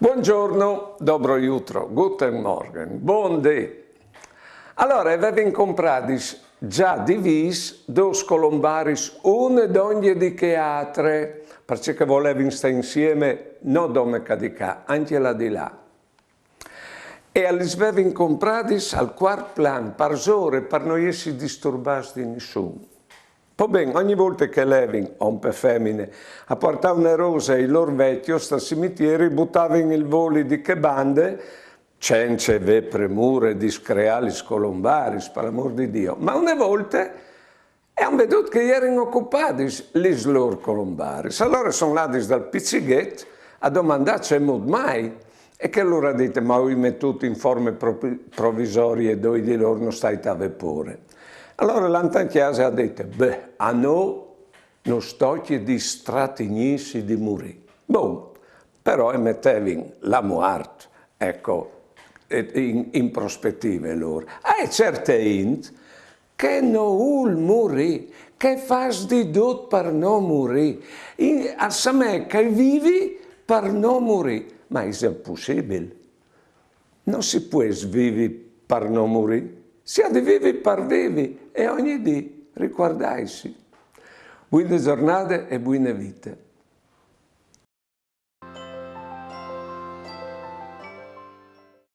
Buongiorno, dobro jutro, guten Morgen, buon day. Allora, avevo comprato già divis dos colombaris, una d'ogni di che altre, perché volevo stare insieme, non domenica di qua, anche là di là. E avevo comprato al quarto plan, per ore, per non essere disturbati di nessuno. Poi bene, ogni volta che levin, ompe femmine, a portare una rosa ai loro vecchio, sta cimetiere, buttavano il voli di che bande, cence, ve premure, discreali, scolombaris, per l'amor di Dio. Ma una volta hanno veduto che erano occupati gli loro colombaris. Allora sono andati dal pizzighetto a domandare se mai. E che loro ha detto, ma vi mettuto in forme provvisorie dove di loro non stai a vapore. Allora l'Antanchiase ha detto, a noi non sto di strategnissi di morire. Boh, però mettevi la morte, ecco, in prospettiva loro. E certe int che non vuol morire, che fas di tutto per non morire. A me che vivi per non morire. Ma è possibile? Non si può vivere per non morire. Si ha di vivere per vivere e ogni dì ricordarsi. Buone giornate e buone vite.